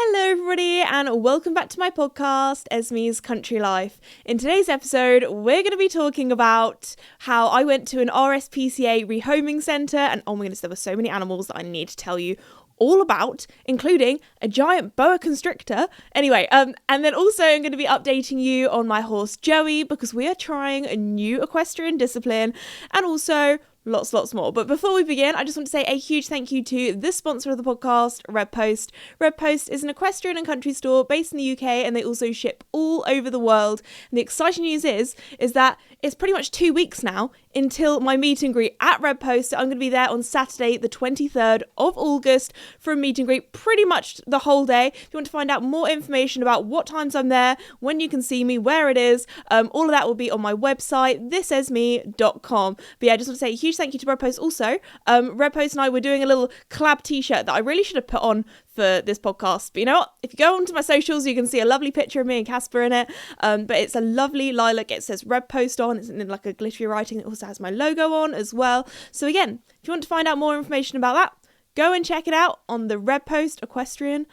Hello everybody and welcome back to my podcast, Esmes Country Life. In today's episode, we're going to be talking about how I went to an RSPCA rehoming centre and oh my goodness, there were so many animals that I need to tell you all about, including a giant boa constrictor. Anyway, and then also I'm going to be updating you on my horse Joey because we are trying a new equestrian discipline and also lots more. But before we begin, I just want to say a huge thank you to the sponsor of the podcast, Redpost. Redpost is an equestrian and country store based in the UK and they also ship all over the world. And the exciting news is that it's pretty much 2 weeks now until my meet and greet at Redpost. So I'm going to be there on Saturday, the 23rd of August for a meet and greet pretty much the whole day. If you want to find out more information about what times I'm there, when you can see me, where it is, all of that will be on my website, thisesme.com. But yeah, I just want to say a huge thank you to Redpost also. Redpost and I were doing a little collab t-shirt that I really should have put on for this podcast, but you know what, if you go onto my socials you can see a lovely picture of me and Casper in it, but it's a lovely lilac. It says Redpost on, it's in like a glittery writing. It also has my logo on as well. So again, if you want to find out more information about that, go and check it out on the Redpost Equestrian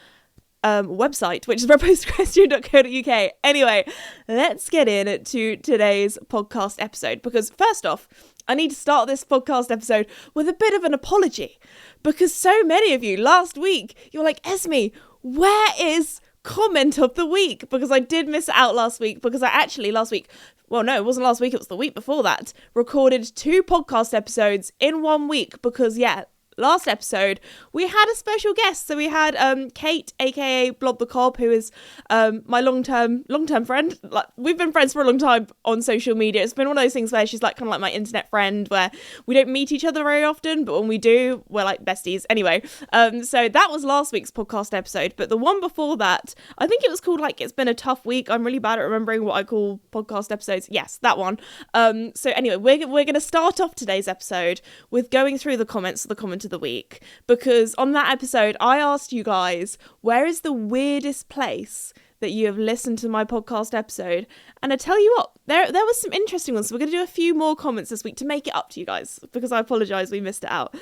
website, which is redpostequestrian.co.uk. Anyway, let's get into today's podcast episode, because first off, I need to start this podcast episode with a bit of an apology, because so many of you last week, you're like, Esme, where is comment of the week? Because I did miss it out last week, because I actually last week, well, no, it wasn't last week, it was the week before that, recorded 2 podcast episodes in 1 week, because yeah, last episode we had a special guest. So we had Kate, aka Blob the Cob, who is my long-term friend. Like, we've been friends for a long time on social media. It's been one of those things where she's like kind of like my internet friend, where we don't meet each other very often, but when we do, we're like besties. Anyway, so that was last week's podcast episode. But the one before that, I think it was called like It's Been a Tough Week. I'm really bad at remembering what I call podcast episodes. Yes, that one. So anyway, we're going to start off today's episode with going through the comments of the comment of the week, because on that episode I asked you guys, where is the weirdest place that you have listened to my podcast episode? And I tell you what, there was some interesting ones. So we're going to do a few more comments this week to make it up to you guys, because I apologise we missed it out.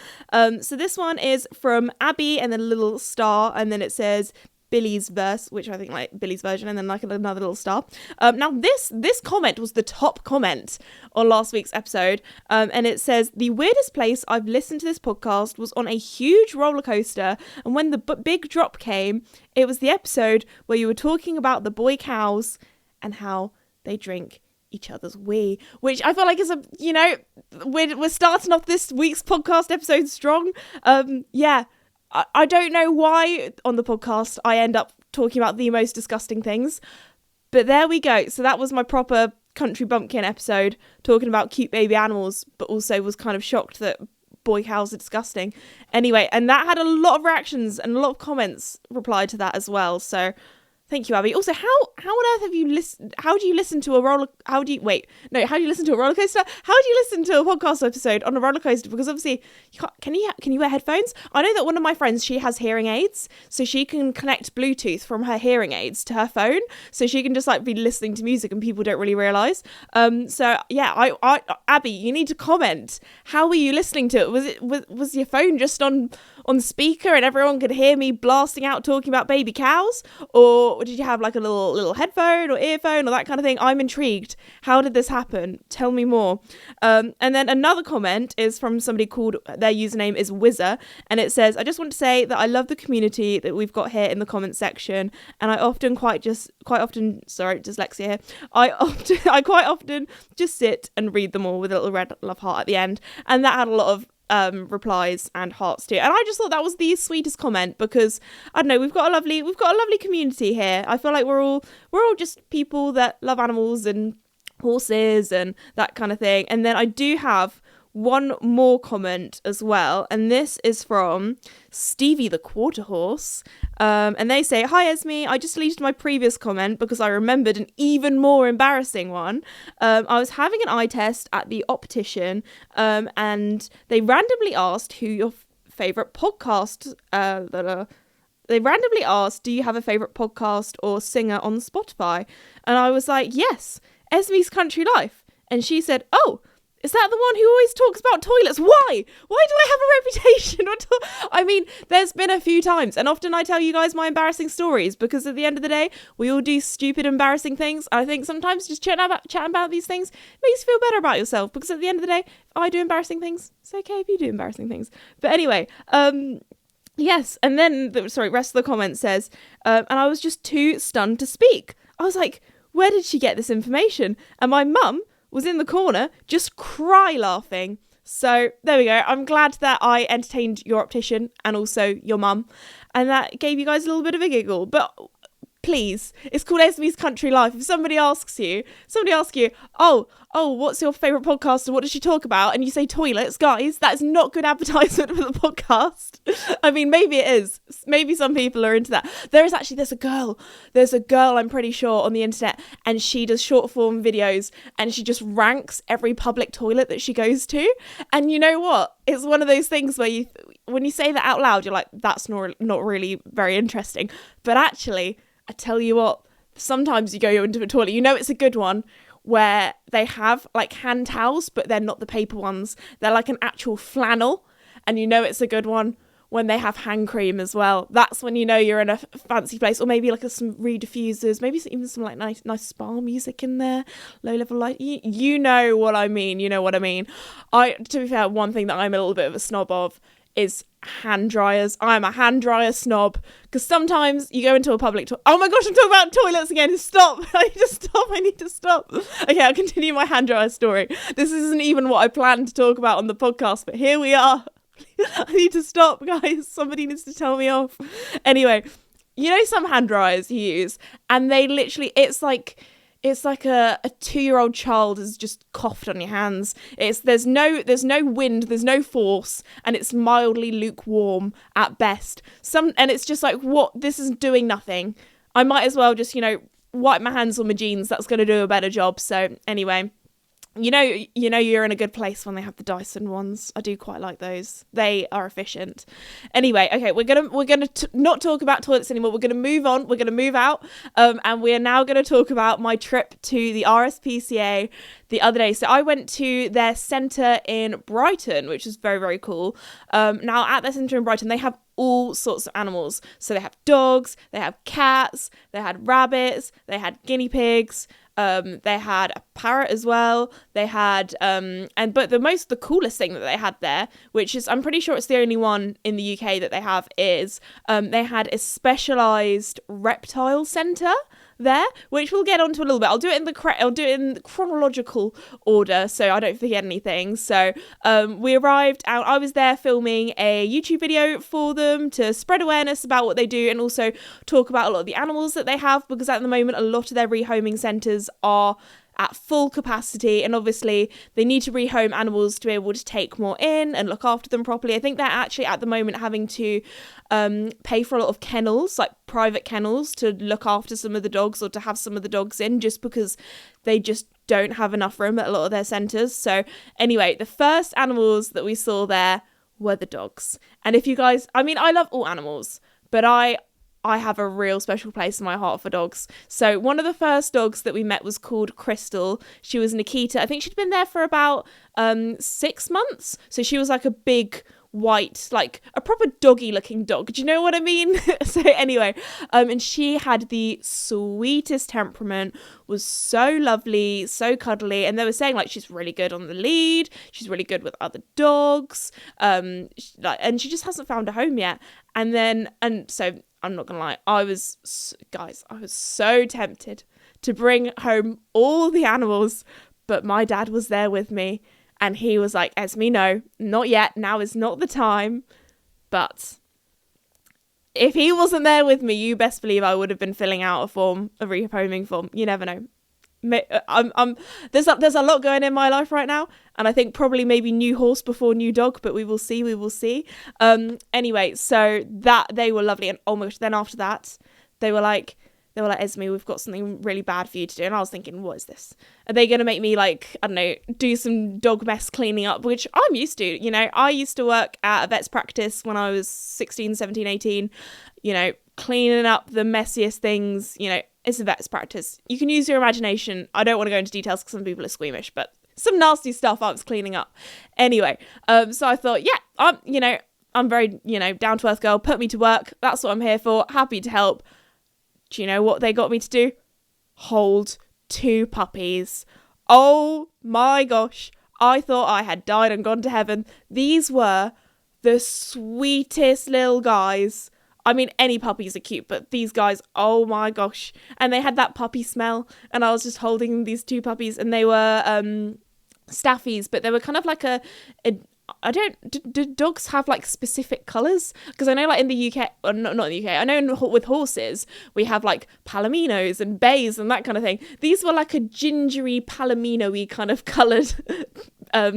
So this one is from Abby and then a little star, and then it says Billy's verse, which I think like Billy's version, and then like another little star. Now this comment was the top comment on last week's episode, and it says, the weirdest place I've listened to this podcast was on a huge roller coaster, and when the big drop came, it was the episode where you were talking about the boy cows and how they drink each other's wee, which I feel like is a, you know, we're starting off this week's podcast episode strong. Yeah, I don't know why on the podcast I end up talking about the most disgusting things, but there we go. So that was my proper country bumpkin episode, talking about cute baby animals, but also was kind of shocked that boy cows are disgusting. Anyway, and that had a lot of reactions and a lot of comments replied to that as well. So thank you, Abby. Also, how on earth have you listened? How do you listen to a roller? How do you listen to a roller coaster? How do you listen to a podcast episode on a roller coaster? Because obviously, you can't, can you wear headphones? I know that one of my friends, she has hearing aids, so she can connect Bluetooth from her hearing aids to her phone, so she can just like be listening to music, and people don't really realize. So yeah, I Abby, you need to comment. How were you listening to it? Was your phone just on speaker and everyone could hear me blasting out talking about baby cows, or did you have like a little headphone or earphone or that kind of thing? I'm intrigued. How did this happen? Tell me more. And then another comment is from somebody called, their username is Whizzer, and it says, I just want to say that I love the community that we've got here in the comment section, and I quite often just sit and read them all with a little red love heart at the end. And that had a lot of replies and hearts too, and I just thought that was the sweetest comment, because I don't know, we've got a lovely community here. I feel like we're all just people that love animals and horses and that kind of thing. And then I do have one more comment as well, and this is from Stevie the Quarter Horse, and they say, hi Esme, I just deleted my previous comment because I remembered an even more embarrassing one. I was having an eye test at the optician, and they randomly asked who your favourite podcast they randomly asked, do you have a favourite podcast or singer on Spotify? And I was like, yes, Esme's Country Life. And she said, oh, Is that the one who always talks about toilets? Why? Why do I have a reputation? I mean, there's been a few times, and often I tell you guys my embarrassing stories, because at the end of the day, we all do stupid, embarrassing things. I think sometimes just chatting about these things makes you feel better about yourself, because at the end of the day, if I do embarrassing things, it's okay if you do embarrassing things. But anyway, yes, and then, rest of the comment says, and I was just too stunned to speak. I was like, where did she get this information? And my mum was in the corner just cry laughing. So there we go. I'm glad that I entertained your optician and also your mum, and that gave you guys a little bit of a giggle. But please, it's called Esmes Country Life. If somebody asks you, oh, what's your favourite podcast and what does she talk about? And you say toilets, guys, that's not good advertisement for the podcast. I mean, maybe it is. Maybe some people are into that. There's a girl, I'm pretty sure, on the internet, and she does short form videos, and she just ranks every public toilet that she goes to. And you know what? It's one of those things where when you say that out loud, you're like, that's not really very interesting. But actually, I tell you what, sometimes you go into a toilet, you know it's a good one, where they have like hand towels, but they're not the paper ones. They're like an actual flannel. And you know it's a good one when they have hand cream as well. That's when you know you're in a fancy place. Or maybe like some reed diffusers, maybe even some like nice spa music in there, low level light. You know what I mean. To be fair, one thing that I'm a little bit of a snob of is hand dryers. I'm a hand dryer snob, because sometimes you go into a public oh my gosh, I'm talking about toilets again. Stop. I need to stop. Okay, I'll continue my hand dryer story. This isn't even what I planned to talk about on the podcast, but here we are. I need to stop, guys. Somebody needs to tell me off. Anyway, you know some hand dryers you use, and they literally, it's like a 2-year-old child has just coughed on your hands. There's no wind, there's no force, and it's mildly lukewarm at best. And it's just like, what? This is doing nothing. I might as well just, wipe my hands on my jeans. That's going to do a better job. So anyway, you know you're in a good place when they have the Dyson ones. I do quite like those. They are efficient. Anyway, okay, we're gonna not talk about toilets anymore. We're gonna move on. We're gonna move out, and we are now gonna talk about my trip to the RSPCA the other day. So I went to their centre in Brighton, which is very, very cool. Now at their centre in Brighton, they have all sorts of animals. So they have dogs, they have cats, they had rabbits, they had guinea pigs. They had a parrot as well. They had, but the coolest thing that they had there, which is, I'm pretty sure it's the only one in the UK that they have, is, they had a specialised reptile centre there, which we'll get onto a little bit. I'll do it in chronological order, so I don't forget anything. So, we arrived out. I was there filming a YouTube video for them to spread awareness about what they do, and also talk about a lot of the animals that they have, because at the moment a lot of their rehoming centres are at full capacity, and obviously they need to rehome animals to be able to take more in and look after them properly. I think they're actually at the moment having to pay for a lot of kennels, like private kennels, to look after some of the dogs, or to have some of the dogs in, just because they just don't have enough room at a lot of their centres. So anyway, the first animals that we saw there were the dogs. And if you guys, I mean, I love all animals, but I have a real special place in my heart for dogs. So one of the first dogs that we met was called Crystal. She was Nikita. I think she'd been there for about 6 months. So she was like a big white, like a proper doggy looking dog. Do you know what I mean? So anyway, and she had the sweetest temperament, was so lovely, so cuddly. And they were saying like she's really good on the lead. She's really good with other dogs. And she just hasn't found a home yet. And so I'm not gonna lie, I was so tempted to bring home all the animals, but my dad was there with me, and he was like, Esme, no, not yet, now is not the time. But if he wasn't there with me, you best believe I would have been filling out a rehoming form. You never know. There's a lot going in my life right now, and I think probably maybe new horse before new dog, but we will see. Anyway, so that they were lovely, and oh my gosh, then after that they were like, Esme, we've got something really bad for you to do. And I was thinking, what is this? Are they going to make me, like, I don't know, do some dog mess cleaning up, which I'm used to. I used to work at a vet's practice when I was 16, 17, 18, cleaning up the messiest things. It's a vet's practice. You can use your imagination. I don't want to go into details because some people are squeamish, but some nasty stuff I was cleaning up. Anyway, so I thought, yeah, I'm very, down to earth girl. Put me to work. That's what I'm here for. Happy to help. Do you know what they got me to do? Hold 2 puppies. Oh my gosh. I thought I had died and gone to heaven. These were the sweetest little guys. I mean, any puppies are cute, but these guys, oh my gosh. And they had that puppy smell. And I was just holding these 2 puppies, and they were staffies, but they were kind of like do dogs have like specific colours? Because I know like in the UK, or not in the UK, I know with horses, we have like palominos and bays and that kind of thing. These were like a gingery palomino-y kind of coloured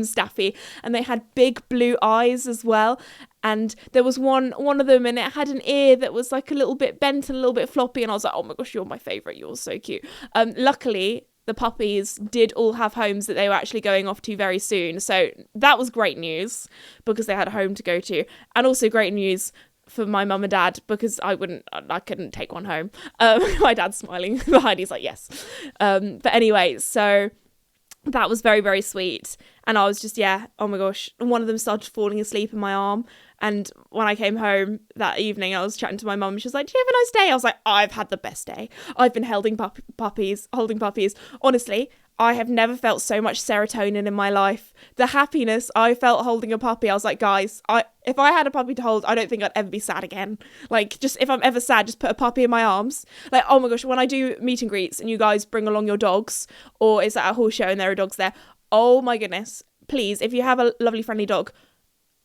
staffy, and they had big blue eyes as well. And there was one of them, and it had an ear that was like a little bit bent and a little bit floppy, and I was like, oh my gosh, you're my favourite, you're so cute. Luckily, the puppies did all have homes that they were actually going off to very soon. So that was great news, because they had a home to go to. And also great news for my mum and dad, because I couldn't take one home. My dad's smiling behind, he's like, yes. But anyway, so that was very, very sweet. And I was just, oh my gosh. And one of them started falling asleep in my arm. And when I came home that evening, I was chatting to my mum. She was like, do you have a nice day? I was like, I've had the best day. I've been holding puppies. Honestly, I have never felt so much serotonin in my life. The happiness I felt holding a puppy, I was like, guys, if I had a puppy to hold, I don't think I'd ever be sad again. Like, just if I'm ever sad, just put a puppy in my arms. Like, oh my gosh, when I do meet and greets and you guys bring along your dogs, or it's at a horse show and there are dogs there, oh my goodness, please, if you have a lovely friendly dog,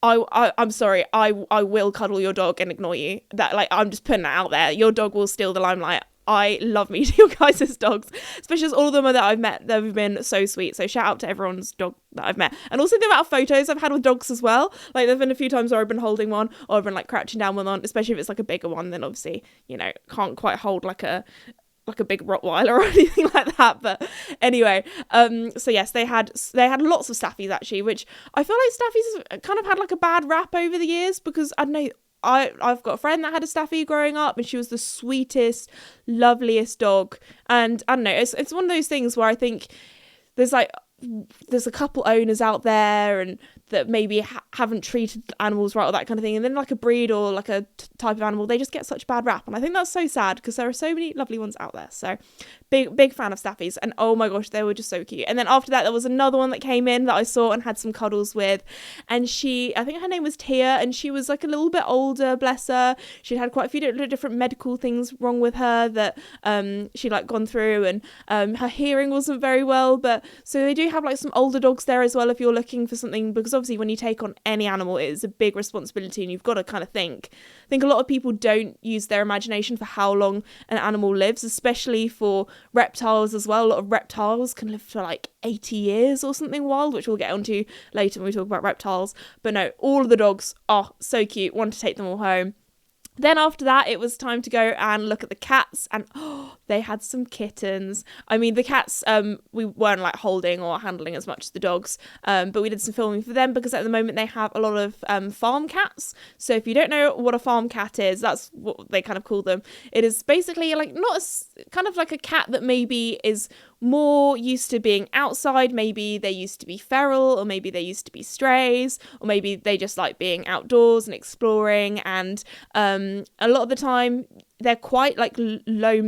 I'm sorry, I will cuddle your dog and ignore you. That, like, I'm just putting it out there. Your dog will steal the limelight. I love meeting your guys' dogs, especially as all of them that I've met. They've been so sweet. So shout out to everyone's dog that I've met. And also the amount of photos I've had with dogs as well. Like, there've been a few times where I've been holding one, or I've been like crouching down with one, especially if it's like a bigger one. Then obviously, can't quite hold like a big Rottweiler or anything like that. But anyway, so yes, they had lots of staffies actually, which I feel like staffies have kind of had like a bad rap over the years, because I don't know, I've got a friend that had a staffy growing up, and she was the sweetest, loveliest dog. And I don't know, it's one of those things where I think there's a couple owners out there and that maybe haven't treated animals right or that kind of thing, and then like a breed or like a type of animal, they just get such bad rap. And I think that's so sad, because there are so many lovely ones out there. So big fan of staffies, and oh my gosh, they were just so cute. And then after that, there was another one that came in that I saw and had some cuddles with, and I think her name was Tia, and she was like a little bit older, bless her. She'd had quite a few different medical things wrong with her that she'd like gone through, and her hearing wasn't very well. But so they do have like some older dogs there as well if you're looking for something, because obviously when you take on any animal, it is a big responsibility, and you've got to kind of think. I think a lot of people don't use their imagination for how long an animal lives, especially for reptiles as well. A lot of reptiles can live for like 80 years or something wild, which we'll get onto later when we talk about reptiles. But no, all of the dogs are so cute. Want to take them all home. Then after that, it was time to go and look at the cats, and they had some kittens. I mean, the cats, we weren't like holding or handling as much as the dogs, but we did some filming for them, because at the moment they have a lot of farm cats. So if you don't know what a farm cat is, that's what they kind of call them. It is basically like kind of like a cat that maybe is more used to being outside. Maybe they used to be feral, or maybe they used to be strays, or maybe they just like being outdoors and exploring. And a lot of the time they're quite like lower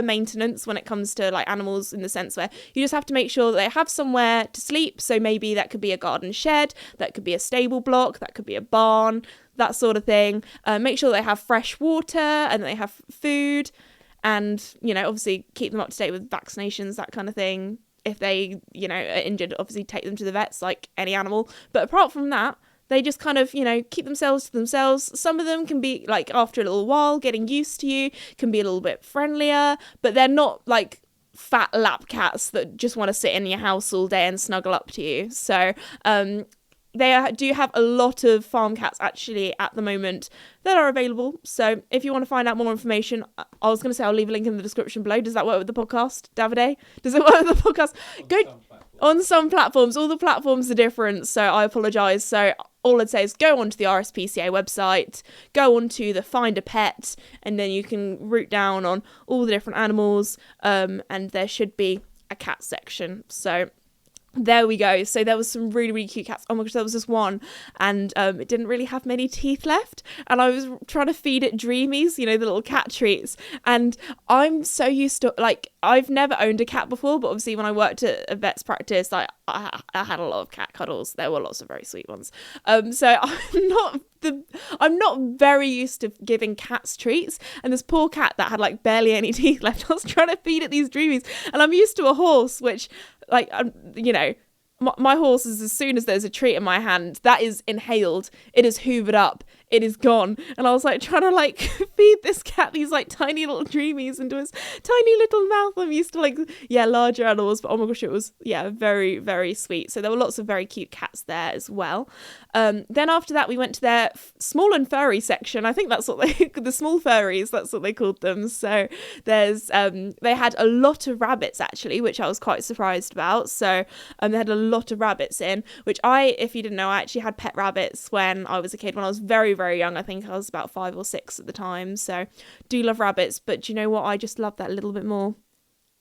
maintenance when it comes to like animals, in the sense where you just have to make sure that they have somewhere to sleep. So maybe that could be a garden shed, that could be a stable block, that could be a barn, that sort of thing. Make sure they have fresh water and they have food. And, obviously keep them up to date with vaccinations, that kind of thing. If they, are injured, obviously take them to the vets like any animal. But apart from that, they just kind of, keep themselves to themselves. Some of them can be like, after a little while, getting used to you, can be a little bit friendlier. But they're not like fat lap cats that just want to sit in your house all day and snuggle up to you. So they do have a lot of farm cats actually at the moment that are available. So if you want to find out more information, I was going to say I'll leave a link in the description below. Does that work with the podcast, Davide? Does it work with the podcast? On some platforms. All the platforms are different, so I apologise. So all I'd say is go onto the RSPCA website, go onto the Find a Pet, and then you can root down on all the different animals, and there should be a cat section. So There we go. So there was some really, really cute cats. Oh my gosh, there was this one, and it didn't really have many teeth left, and I was trying to feed it Dreamies, the little cat treats. And I'm so used to, like, I've never owned a cat before, but obviously when I worked at a vet's practice, I had a lot of cat cuddles. There were lots of very sweet ones. So I'm not very used to giving cats treats, and this poor cat that had like barely any teeth left, I was trying to feed it these Dreamies, and I'm used to a horse, which, like, my horse is, as soon as there's a treat in my hand, that is inhaled, it is hoovered up, it is gone. And I was like trying to like feed this cat these like tiny little Dreamies into his tiny little mouth. I'm used to like, larger animals, but oh my gosh, it was, very, very sweet. So there were lots of very cute cats there as well. Then after that, we went to their small and furry section. I think that's what the small furries, that's what they called them. So there's, they had a lot of rabbits actually, which I was quite surprised about. So they had a lot of rabbits in, which if you didn't know, I actually had pet rabbits when I was a kid, when I was very, very young. I think I was about 5 or 6 at the time. So do love rabbits, but do you know what? I just love that a little bit more.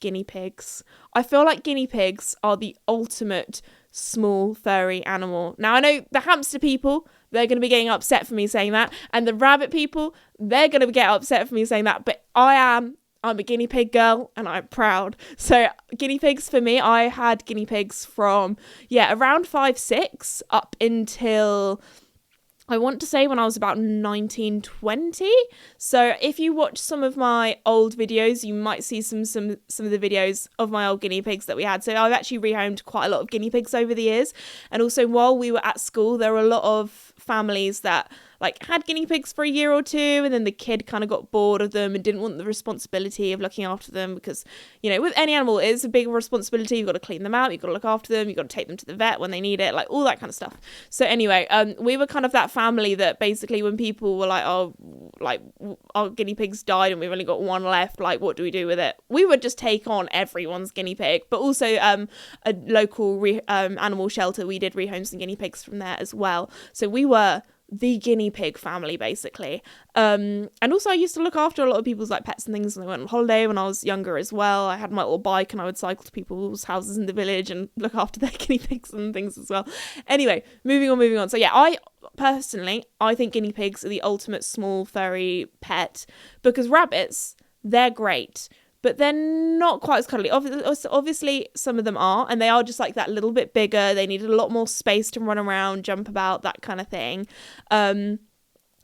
Guinea pigs. I feel like guinea pigs are the ultimate small furry animal. Now I know the hamster people, they're going to be getting upset for me saying that, and the rabbit people, they're going to get upset for me saying that, but I'm a guinea pig girl, and I'm proud. So guinea pigs for me, I had guinea pigs from around 5-6 up until, I want to say, when I was about 19-20. So if you watch some of my old videos, you might see some of the videos of my old guinea pigs that we had. So I've actually rehomed quite a lot of guinea pigs over the years. And also while we were at school, there were a lot of families that like had guinea pigs for a year or two, and then the kid kind of got bored of them and didn't want the responsibility of looking after them, because with any animal, it is a big responsibility. You've got to clean them out, you've got to look after them, you've got to take them to the vet when they need it, like all that kind of stuff. So anyway, we were kind of that family that basically when people were like, oh, like our guinea pigs died and we've only got one left, like what do we do with it, we would just take on everyone's guinea pig. But also a local animal shelter, we did rehome some guinea pigs from there as well. So we were the guinea pig family basically. And also I used to look after a lot of people's like pets and things when I went on holiday when I was younger as well. I had my little bike and I would cycle to people's houses in the village and look after their guinea pigs and things as well. Anyway, moving on. So I personally, I think guinea pigs are the ultimate small furry pet, because rabbits, they're great, but they're not quite as cuddly. Obviously, some of them are, and they are just like that little bit bigger. They need a lot more space to run around, jump about, that kind of thing.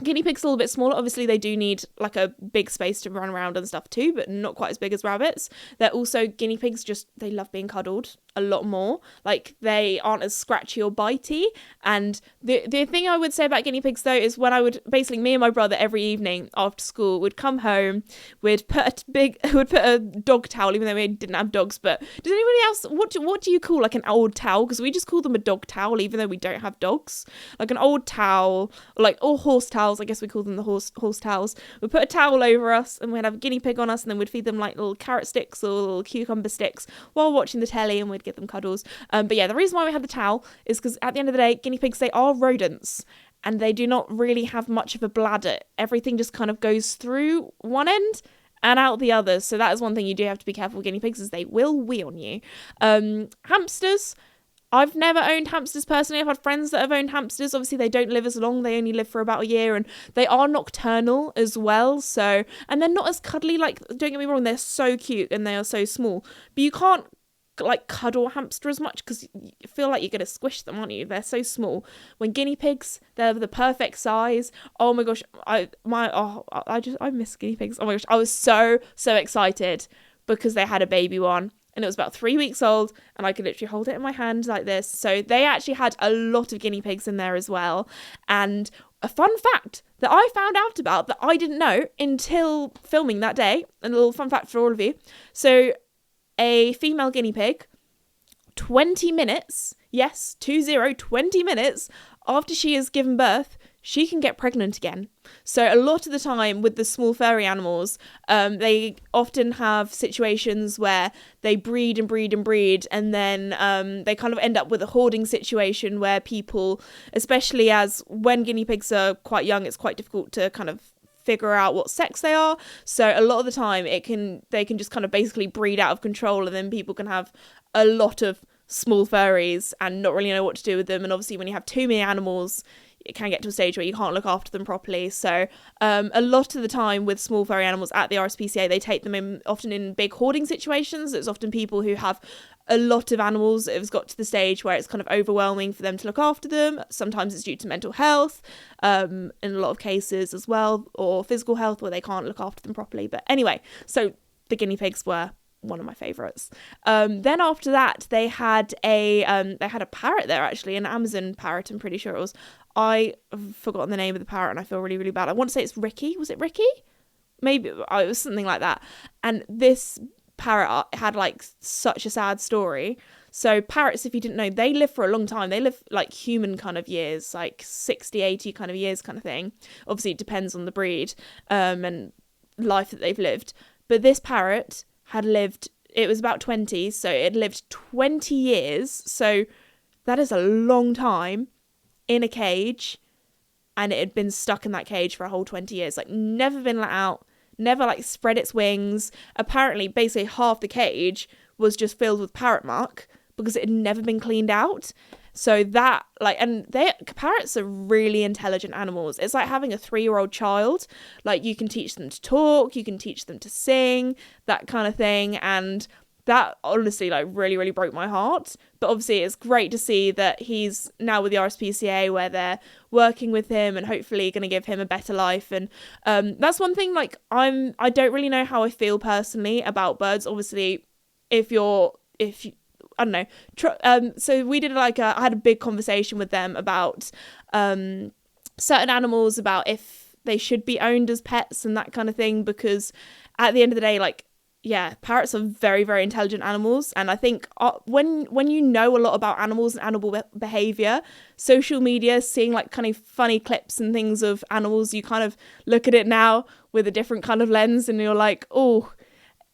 Guinea pigs are a little bit smaller. Obviously, they do need like a big space to run around and stuff too, but not quite as big as rabbits. They're also, guinea pigs, they love being cuddled a lot more. Like, they aren't as scratchy or bitey. And the thing I would say about guinea pigs though is when I would, basically me and my brother every evening after school would come home, we'd put a dog towel, even though we didn't have dogs. But does anybody else, what do you call like an old towel? Because we just call them a dog towel, even though we don't have dogs. Like an old towel, or horse towels, I guess we call them the horse towels. We'd put a towel over us and we'd have a guinea pig on us, and then we'd feed them like little carrot sticks or little cucumber sticks while watching the telly, and we'd give them cuddles. But the reason why we had the towel is because at the end of the day, guinea pigs, they are rodents, and they do not really have much of a bladder. Everything just kind of goes through one end and out the other. So that is one thing you do have to be careful with guinea pigs, is they will wee on you. Hamsters, I've never owned hamsters personally. I've had friends that have owned hamsters. Obviously, they don't live as long. They only live for about a year, and they are nocturnal as well. So, and they're not as cuddly. Like, don't get me wrong, they're so cute and they are so small. But you can't like cuddle a hamster as much because you feel like you're going to squish them, aren't you? They're so small. When guinea pigs, they're the perfect size. Oh my gosh, I miss guinea pigs. Oh my gosh, I was so excited because they had a baby one. And it was about 3 weeks old, and I could literally hold it in my hand like this. So they actually had a lot of guinea pigs in there as well. And a fun fact that I found out about that I didn't know until filming that day, and a little fun fact for all of you. So a female guinea pig, 20 minutes, yes, 20 minutes after she has given birth, she can get pregnant again. So a lot of the time with the small furry animals, they often have situations where they breed, and then they kind of end up with a hoarding situation where people, especially as when guinea pigs are quite young, it's quite difficult to kind of figure out what sex they are. So a lot of the time they can just kind of basically breed out of control, and then people can have a lot of small furries and not really know what to do with them. And obviously when you have too many animals, it can get to a stage where you can't look after them properly. So a lot of the time with small furry animals at the RSPCA, they take them in often in big hoarding situations. It's often people who have a lot of animals that have got to the stage where it's kind of overwhelming for them to look after them. Sometimes it's due to mental health, in a lot of cases as well, or physical health where they can't look after them properly. But anyway, so the guinea pigs were one of my favourites. Then after that, they had a parrot there, actually, an Amazon parrot, I'm pretty sure it was. I've forgotten the name of the parrot and I feel really, really bad. I want to say it's Ricky. Was it Ricky? Maybe it was something like that. And this parrot had like such a sad story. So parrots, if you didn't know, they live for a long time. They live like human kind of years, like 60, 80 kind of years kind of thing. Obviously, it depends on the breed and life that they've lived. But this parrot had lived, it was about 20, so it had lived 20 years. So that is a long time in a cage, and it had been stuck in that cage for a whole 20 years, like never been let out, never like spread its wings. Apparently basically half the cage was just filled with parrot muck because it had never been cleaned out. So that parrots are really intelligent animals. It's like having a 3-year-old child. Like you can teach them to talk, you can teach them to sing, that kind of thing. And that honestly like really, really broke my heart. But obviously it's great to see that he's now with the RSPCA where they're working with him and hopefully going to give him a better life. And that's one thing, like I don't really know how I feel personally about birds. Obviously, if I don't know. So we did I had a big conversation with them about certain animals, about if they should be owned as pets and that kind of thing, because at the end of the day, like, yeah, parrots are very, very intelligent animals. And I think when you know a lot about animals and animal behavior, social media, seeing like kind of funny clips and things of animals, you kind of look at it now with a different kind of lens and you're like, oh,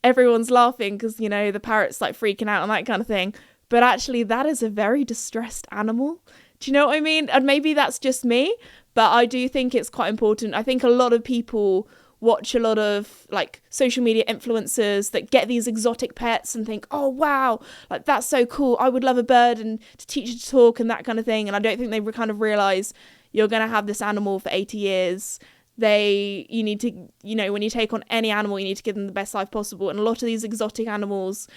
everyone's laughing because, you know, the parrot's like freaking out and that kind of thing. But actually that is a very distressed animal. Do you know what I mean? And maybe that's just me, but I do think it's quite important. I think a lot of people watch a lot of like social media influencers that get these exotic pets and think, oh wow, like that's so cool, I would love a bird and to teach it to talk and that kind of thing. And I don't think they kind of realize you're going to have this animal for 80 years. You need to, you know, when you take on any animal, you need to give them the best life possible. And a lot of these exotic animals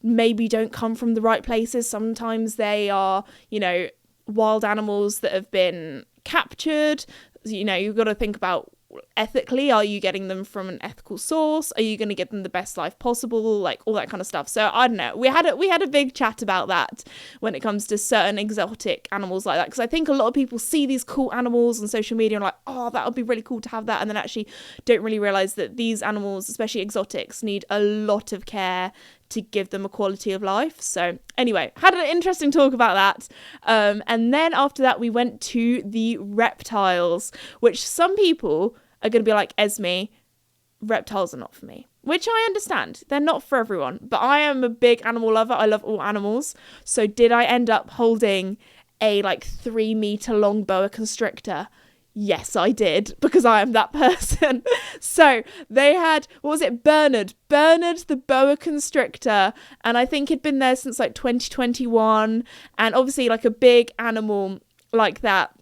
maybe don't come from the right places. Sometimes they are, you know, wild animals that have been captured. You know, you've got to think about ethically, are you getting them from an ethical source? Are you going to give them the best life possible? Like all that kind of stuff. So I don't know. We had a big chat about that when it comes to certain exotic animals like that, because I think a lot of people see these cool animals on social media and like, oh, that would be really cool to have that, and then actually don't really realize that these animals, especially exotics, need a lot of care to give them a quality of life. So anyway, had an interesting talk about that. And then after that, we went to the reptiles, which some people are going to be like, Esme, reptiles are not for me, which I understand. They're not for everyone, but I am a big animal lover. I love all animals. So did I end up holding a like 3-meter long boa constrictor? Yes, I did, because I am that person. So they had, what was it? Bernard the boa constrictor. And I think he'd been there since like 2021. And obviously like a big animal like that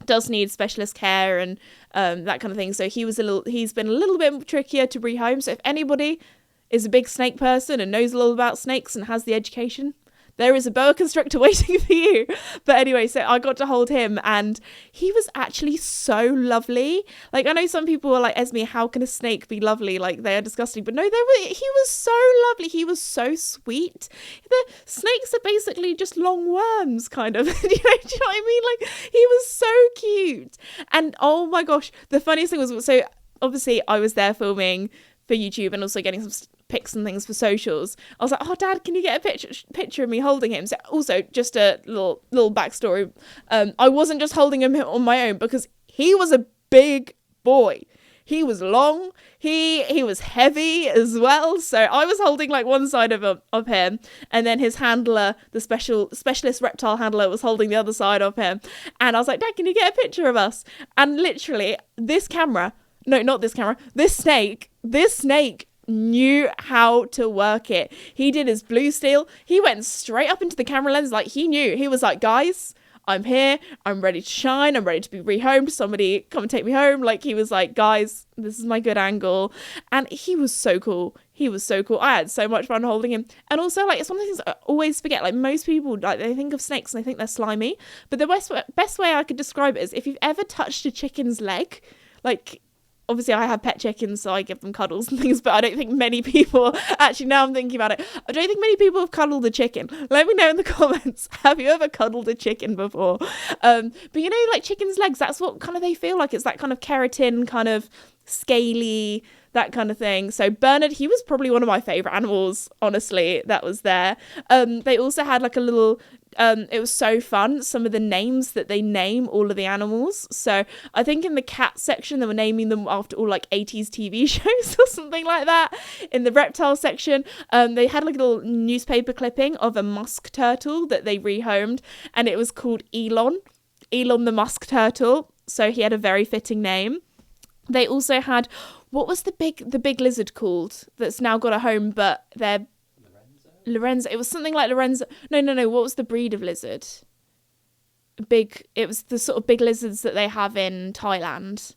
does need specialist care and that kind of thing. So he's been a little bit trickier to rehome. So if anybody is a big snake person and knows a little about snakes and has the education, there is a boa constrictor waiting for you. But anyway, so I got to hold him and he was actually so lovely. Like, I know some people are like, Esme, how can a snake be lovely? Like, they are disgusting. But no, he was so lovely. He was so sweet. The snakes are basically just long worms, kind of. Do you know what I mean? Like, he was so cute. And oh my gosh, the funniest thing was, so obviously I was there filming for YouTube and also getting some pics and things for socials. I was like, oh Dad, can you get a picture of me holding him? So also just a little backstory, I wasn't just holding him on my own because he was a big boy. He was long, he was heavy as well, so I was holding like one side of him, and then his handler, the specialist reptile handler, was holding the other side of him. And I was like, Dad, can you get a picture of us? And literally this snake knew how to work it. He did his blue steel. He went straight up into the camera lens like he knew. He was like, guys, I'm here. I'm ready to shine. I'm ready to be rehomed. Somebody come and take me home. Like, he was like, guys, this is my good angle. And he was so cool. He was so cool. I had so much fun holding him. And also, like, it's one of the things I always forget. Like, most people, like, they think of snakes and they think they're slimy. But the best way I could describe it is if you've ever touched a chicken's leg, like, obviously I have pet chickens, so I give them cuddles and things, but I don't think many people, actually now I'm thinking about it, I don't think many people have cuddled a chicken. Let me know in the comments, have you ever cuddled a chicken before? But you know, like chicken's legs, that's what kind of they feel like. It's that kind of keratin, kind of scaly, that kind of thing. So Bernard, he was probably one of my favourite animals, honestly, that was there. They also had like a little, it was so fun, some of the names that they name all of the animals. So I think in the cat section, they were naming them after all like 80s TV shows or something like that. In the reptile section, they had like a little newspaper clipping of a musk turtle that they rehomed, and it was called Elon the musk turtle. So he had a very fitting name. They also had, what was the big lizard called that's now got a home, but they're Lorenzo. It was something like Lorenzo. No. What was the breed of lizard? It was the sort of big lizards that they have in Thailand.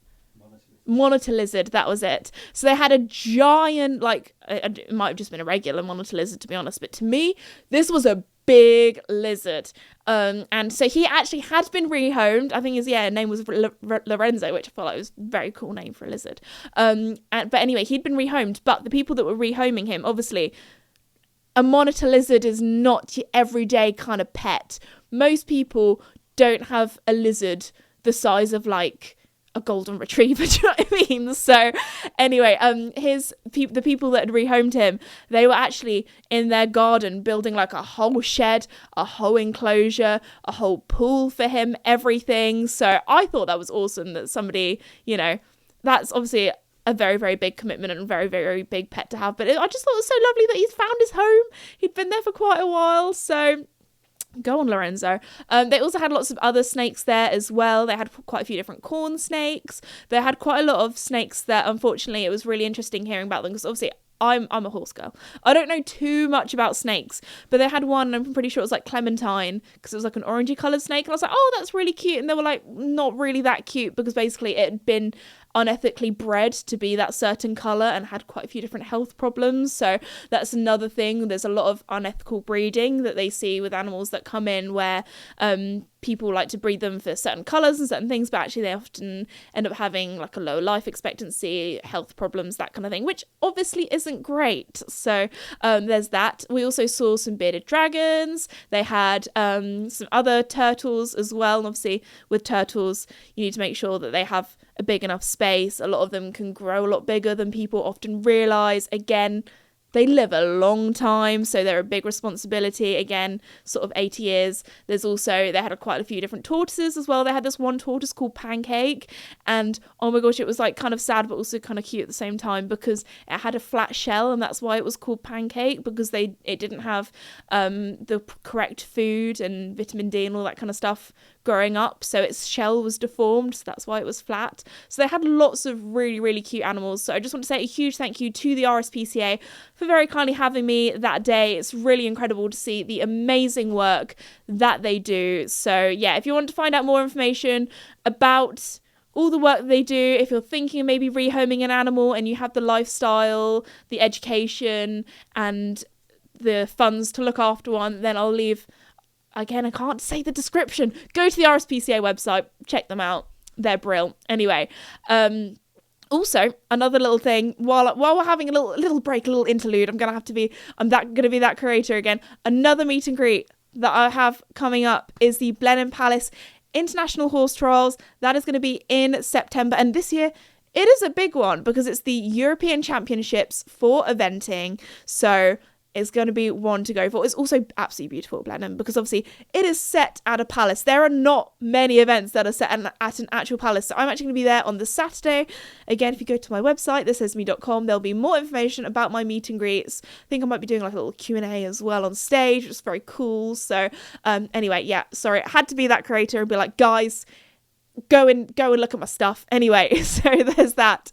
Monitor lizard, that was it. So they had a giant, like, it might have just been a regular monitor lizard, to be honest, but to me, this was a big lizard. And so he actually had been rehomed. I think his name was Lorenzo, which I felt like was a very cool name for a lizard. But anyway, he'd been rehomed, but the people that were rehoming him, obviously, a monitor lizard is not your everyday kind of pet. Most people don't have a lizard the size of like a golden retriever, do you know what I mean? So anyway, the people that had rehomed him, they were actually in their garden building like a whole shed, a whole enclosure, a whole pool for him, everything. So I thought that was awesome that somebody, you know, that's obviously a very, very big commitment and a very, very big pet to have. But I just thought it was so lovely that he's found his home. He'd been there for quite a while, so go on, Lorenzo. They also had lots of other snakes there as well. They had quite a few different corn snakes. They had quite a lot of snakes that, unfortunately, it was really interesting hearing about them because obviously I'm a horse girl. I don't know too much about snakes, but they had one, I'm pretty sure it was like Clementine, because it was like an orangey coloured snake. And I was like, oh, that's really cute. And they were like, not really that cute, because basically it had been unethically bred to be that certain colour and had quite a few different health problems. So that's another thing. There's a lot of unethical breeding that they see with animals that come in where people like to breed them for certain colours and certain things, but actually they often end up having like a low life expectancy, health problems, that kind of thing, which obviously isn't great. So there's that. We also saw some bearded dragons. They had some other turtles as well. And obviously with turtles, you need to make sure that they have a big enough space. A lot of them can grow a lot bigger than people often realise. Again, they live a long time, so they're a big responsibility. Again, sort of 80 years. There's also, they had quite a few different tortoises as well. They had this one tortoise called Pancake, and oh my gosh, it was like kind of sad but also kind of cute at the same time because it had a flat shell, and that's why it was called Pancake, because it didn't have the correct food and vitamin D and all that kind of stuff growing up, so its shell was deformed, so that's why it was flat. So they had lots of really, really cute animals. So I just want to say a huge thank you to the RSPCA for very kindly having me that day. It's really incredible to see the amazing work that they do. So yeah, if you want to find out more information about all the work that they do, if you're thinking of maybe rehoming an animal and you have the lifestyle, the education and the funds to look after one, then I'll leave, again, I can't say the description. Go to the RSPCA website, check them out. They're brilliant. Anyway, also, another little thing, while we're having a little break, a little interlude, I'm gonna be that creator again. Another meet and greet that I have coming up is the Blenheim Palace International Horse Trials. That is going to be in September, and this year it is a big one because it's the European Championships for eventing. So it's going to be one to go for. It's also absolutely beautiful, Blenheim, because obviously it is set at a palace. There are not many events that are set at an actual palace. So I'm actually going to be there on the Saturday. Again, if you go to my website, thisisme.com, there'll be more information about my meet and greets. I think I might be doing like a little Q&A as well on stage, which is very cool. So anyway, yeah, sorry, I had to be that creator and be like, guys, go and look at my stuff. Anyway, so there's that.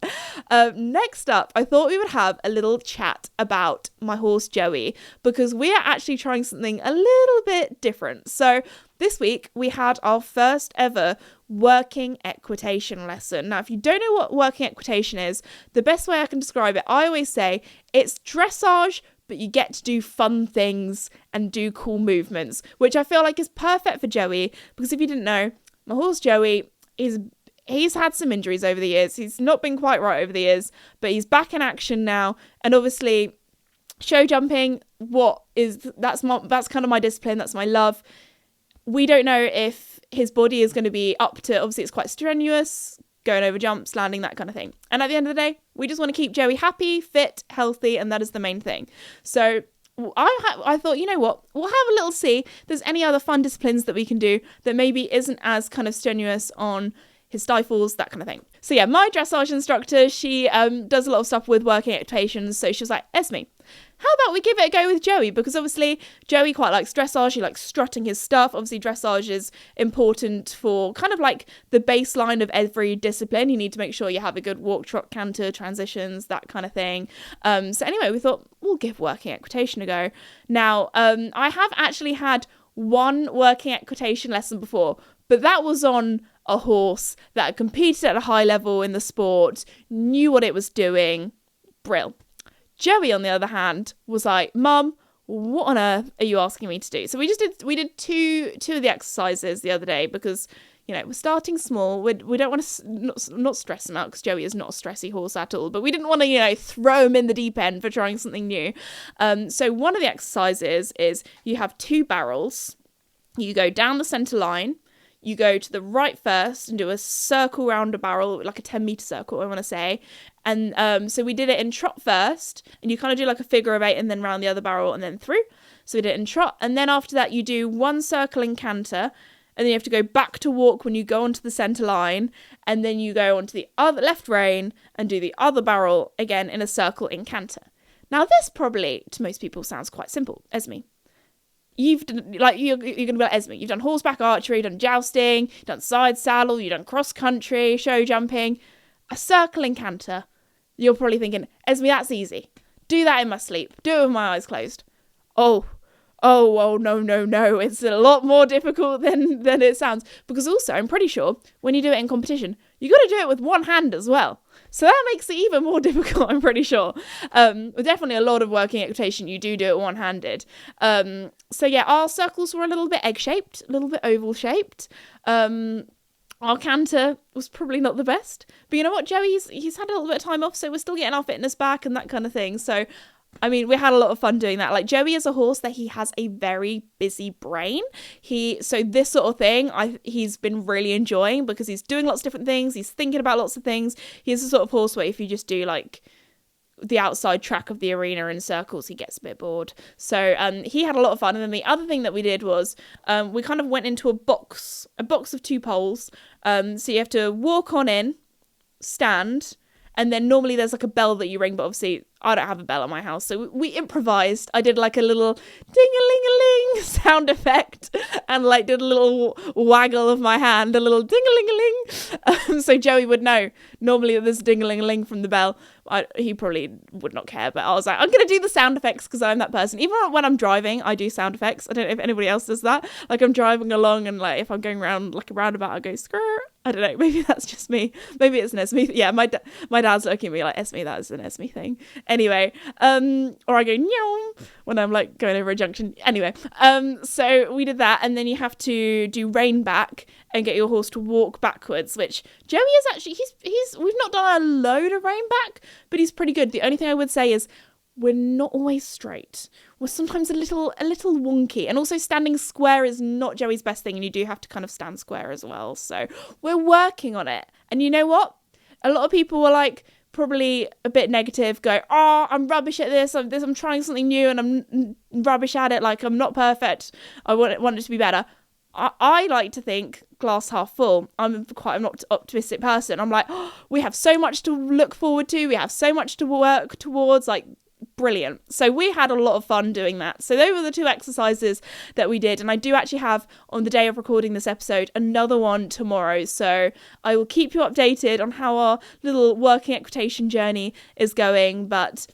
Next up, I thought we would have a little chat about my horse Joey, because we are actually trying something a little bit different. So this week we had our first ever working equitation lesson. Now, if you don't know what working equitation is, the best way I can describe it, I always say it's dressage, but you get to do fun things and do cool movements, which I feel like is perfect for Joey, because if you didn't know, my horse Joey, he's had some injuries over the years. He's not been quite right over the years, but he's back in action now. And obviously, show jumping, that's kind of my discipline. That's my love. We don't know if his body is going to be up to, obviously it's quite strenuous, going over jumps, landing, that kind of thing. And at the end of the day, we just want to keep Joey happy, fit, healthy, and that is the main thing. So I thought, you know what, we'll have a little see if there's any other fun disciplines that we can do that maybe isn't as kind of strenuous on his stifles, that kind of thing. So yeah, my dressage instructor, she does a lot of stuff with working equitations. So she was like, Esme, how about we give it a go with Joey? Because obviously Joey quite likes dressage. He likes strutting his stuff. Obviously dressage is important for kind of like the baseline of every discipline. You need to make sure you have a good walk, trot, canter, transitions, that kind of thing. So anyway, we thought we'll give working equitation a go. Now, I have actually had one working equitation lesson before, but that was on a horse that had competed at a high level in the sport, knew what it was doing. Brill. Joey, on the other hand, was like, Mum, what on earth are you asking me to do? So we did two of the exercises the other day because, you know, we're starting small. We don't want to not stress him out because Joey is not a stressy horse at all. But we didn't want to, you know, throw him in the deep end for trying something new. So one of the exercises is you have two barrels. You go down the centre line. You go to the right first and do a circle round a barrel, like a 10-metre circle, I want to say. And so we did it in trot first, and you kind of do like a figure of 8 and then round the other barrel and then through. So we did it in trot. And then after that, you do one circle in canter, and then you have to go back to walk when you go onto the centre line. And then you go onto the other left rein and do the other barrel again in a circle in canter. Now, this probably, to most people, sounds quite simple. Esme, you've done, like, you're going to be like, Esme, you've done horseback archery, you've done jousting, you've done side saddle, you've done cross country, show jumping, a circle in canter. You're probably thinking, Esme, that's easy. Do that in my sleep. Do it with my eyes closed. Oh, no. It's a lot more difficult than it sounds. Because also, I'm pretty sure, when you do it in competition, you got to do it with one hand as well. So that makes it even more difficult, I'm pretty sure. Definitely a lot of working equitation, you do it one-handed. So yeah, our circles were a little bit egg-shaped, a little bit oval-shaped. Our canter was probably not the best. But you know what, Joey, he's had a little bit of time off, so we're still getting our fitness back and that kind of thing. So, I mean, we had a lot of fun doing that. Like, Joey is a horse that he has a very busy brain. So this sort of thing, he's been really enjoying because he's doing lots of different things. He's thinking about lots of things. He's the sort of horse where if you just do, like, the outside track of the arena in circles, he gets a bit bored. So he had a lot of fun. And then the other thing that we did was we kind of went into a box of 2 poles. So you have to walk on in, stand, and then normally there's like a bell that you ring, but obviously I don't have a bell at my house. So we improvised. I did like a little ding-a-ling-a-ling sound effect and like did a little waggle of my hand, a little ding-a-ling-a-ling. So Joey would know normally that there's a ding-a-ling-a-ling from the bell. He probably would not care, but I was like, I'm going to do the sound effects because I'm that person. Even when I'm driving, I do sound effects. I don't know if anybody else does that. Like I'm driving along and like if I'm going around like a roundabout, I go skrr. I don't know. Maybe that's just me. Maybe it's an Esme. Yeah, my dad's looking at me like, Esme, that is an Esme thing. Anyway, or I go meow when I'm like going over a junction. Anyway, so we did that, and then you have to do rein back and get your horse to walk backwards, which Joey is actually, we've not done a load of rein back, but he's pretty good. The only thing I would say is we're not always straight. We're sometimes a little wonky. And also standing square is not Joey's best thing, and you do have to kind of stand square as well. So we're working on it. And you know what? A lot of people were like probably a bit negative, go, oh, I'm rubbish at this. I'm trying something new and I'm rubbish at it. Like I'm not perfect. I want it to be better. I like to think glass half full. I'm quite an optimistic person. I'm like, oh, we have so much to look forward to. We have so much to work towards. Like, brilliant. So we had a lot of fun doing that. So those were the 2 exercises that we did. And I do actually have, on the day of recording this episode, another one tomorrow. So I will keep you updated on how our little working equitation journey is going. But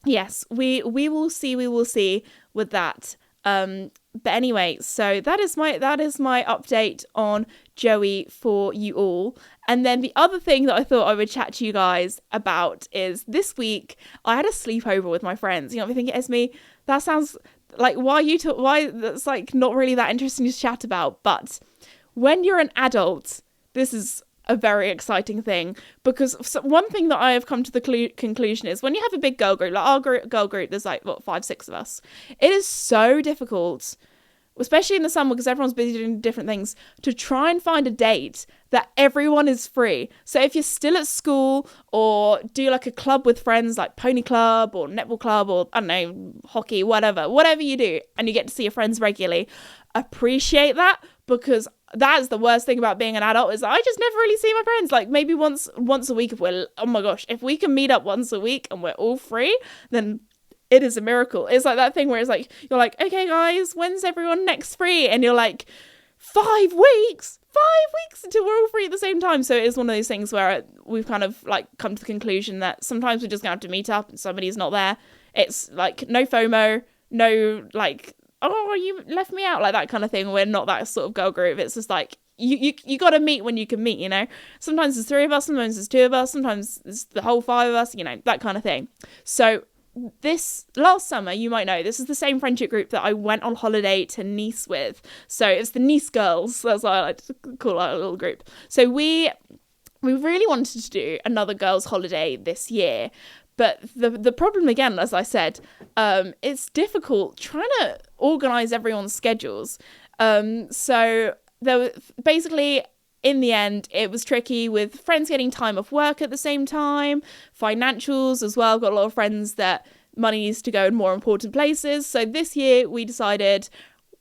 yes, we will see with that. But anyway, so that is my update on Joey for you all. And then the other thing that I thought I would chat to you guys about is this week I had a sleepover with my friends. You know, I'm thinking, Esme, that sounds like why that's like not really that interesting to chat about. But when you're an adult, this is a very exciting thing, because one thing that I have come to the conclusion is when you have a big girl group, like our girl group, there's like 5-6 of us, it is so difficult, especially in the summer because everyone's busy doing different things, to try and find a date that everyone is free. So if you're still at school, or do like a club with friends like pony club or netball club or I don't know, hockey, whatever you do, and you get to see your friends regularly, appreciate that, because that is the worst thing about being an adult, is I just never really see my friends. Like maybe once a week, if we can meet up once a week and we're all free, then it is a miracle. It's like that thing where it's like, you're like, okay guys, when's everyone next free? And you're like, 5 weeks until we're all free at the same time. So it is one of those things where we've kind of like come to the conclusion that sometimes we're just gonna have to meet up and somebody's not there. It's like no FOMO, no like, oh, you left me out, like that kind of thing. We're not that sort of girl group. It's just like you got to meet when you can meet, you know. Sometimes there's 3 of us, sometimes there's 2 of us, sometimes it's the whole 5 of us, you know, that kind of thing. So this last summer, you might know, this is the same friendship group that I went on holiday to Nice with. So it's the Nice girls. That's what I like to call our little group. So we really wanted to do another girls' holiday this year. But the problem, again, as I said, it's difficult trying to organise everyone's schedules. So there were, basically, in the end, it was tricky with friends getting time off work at the same time, financials as well. I've got a lot of friends that money needs to go in more important places. So this year we decided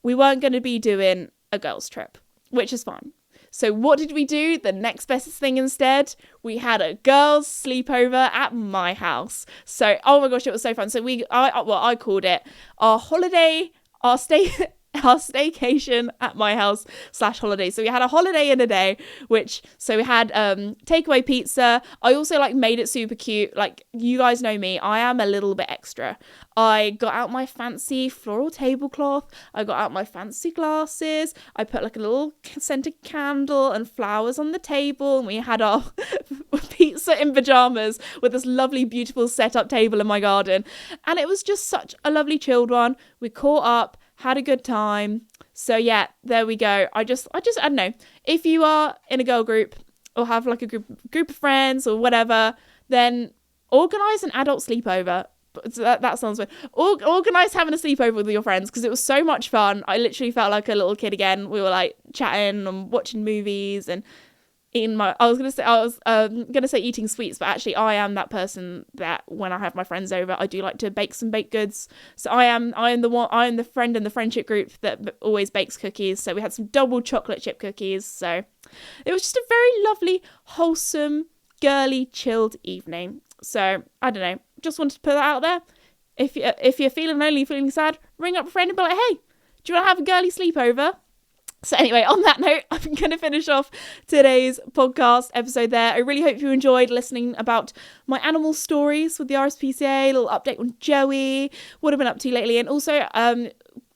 we weren't going to be doing a girls' trip, which is fine. So what did we do? The next best thing instead, we had a girls' sleepover at my house. So, oh my gosh, it was so fun. So I called it our staycation at my house / holiday. So we had a holiday in a day, so we had takeaway pizza. I also like made it super cute. Like, you guys know me, I am a little bit extra. I got out my fancy floral tablecloth. I got out my fancy glasses. I put like a little scented candle and flowers on the table, and we had our pizza in pajamas with this lovely, beautiful set-up table in my garden. And it was just such a lovely chilled one. We caught up, had a good time. So yeah, there we go. I don't know. If you are in a girl group or have like a group of friends or whatever, then organise an adult sleepover. That sounds weird. Organise having a sleepover with your friends, because it was so much fun. I literally felt like a little kid again. We were like chatting and watching movies and eating I was gonna say eating sweets, but actually I am that person that when I have my friends over, I do like to bake some baked goods. So I am the friend in the friendship group that always bakes cookies. So we had some double chocolate chip cookies. So it was just a very lovely, wholesome, girly, chilled evening. So I don't know, just wanted to put that out there. If you're feeling lonely, feeling sad, ring up a friend and be like, hey, do you want to have a girly sleepover? So anyway, on that note, I'm going to finish off today's podcast episode there. I really hope you enjoyed listening about my animal stories with the RSPCA, a little update on Joey, what I've been up to lately. And also,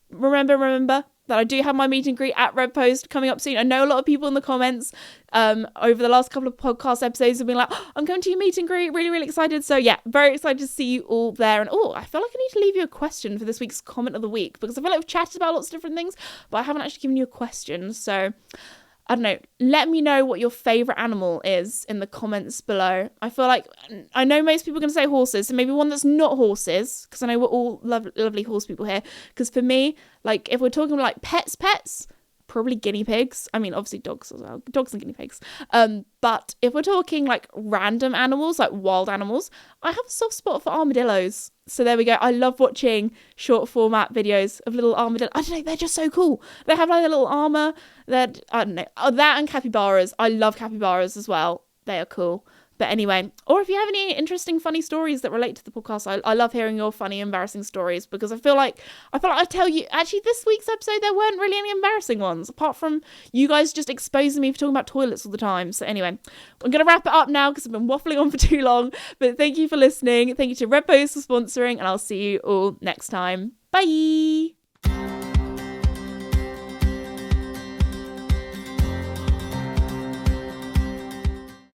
remember that I do have my meet and greet at Red Post coming up soon. I know a lot of people in the comments over the last couple of podcast episodes have been like, oh, I'm coming to your meet and greet, really, really excited. So yeah, very excited to see you all there. And I feel like I need to leave you a question for this week's comment of the week, because I feel like we've chatted about lots of different things, but I haven't actually given you a question. So I don't know, let me know what your favourite animal is in the comments below. I feel like, I know most people are going to say horses, so maybe one that's not horses, because I know we're all lovely horse people here. Because for me, like, if we're talking like pets, probably guinea pigs. I mean, obviously dogs as well, dogs and guinea pigs. But if we're talking like random animals, like wild animals, I have a soft spot for armadillos. So there we go. I love watching short format videos of little armadillos. I don't know, they're just so cool. They have like a little armor that, I don't know. Oh, that and capybaras. I love capybaras as well. They are cool. But anyway, or if you have any interesting funny stories that relate to the podcast, I love hearing your funny, embarrassing stories, because I feel like I tell you, actually this week's episode, there weren't really any embarrassing ones, apart from you guys just exposing me for talking about toilets all the time. So anyway, I'm going to wrap it up now because I've been waffling on for too long. But thank you for listening. Thank you to Red Post for sponsoring, and I'll see you all next time. Bye.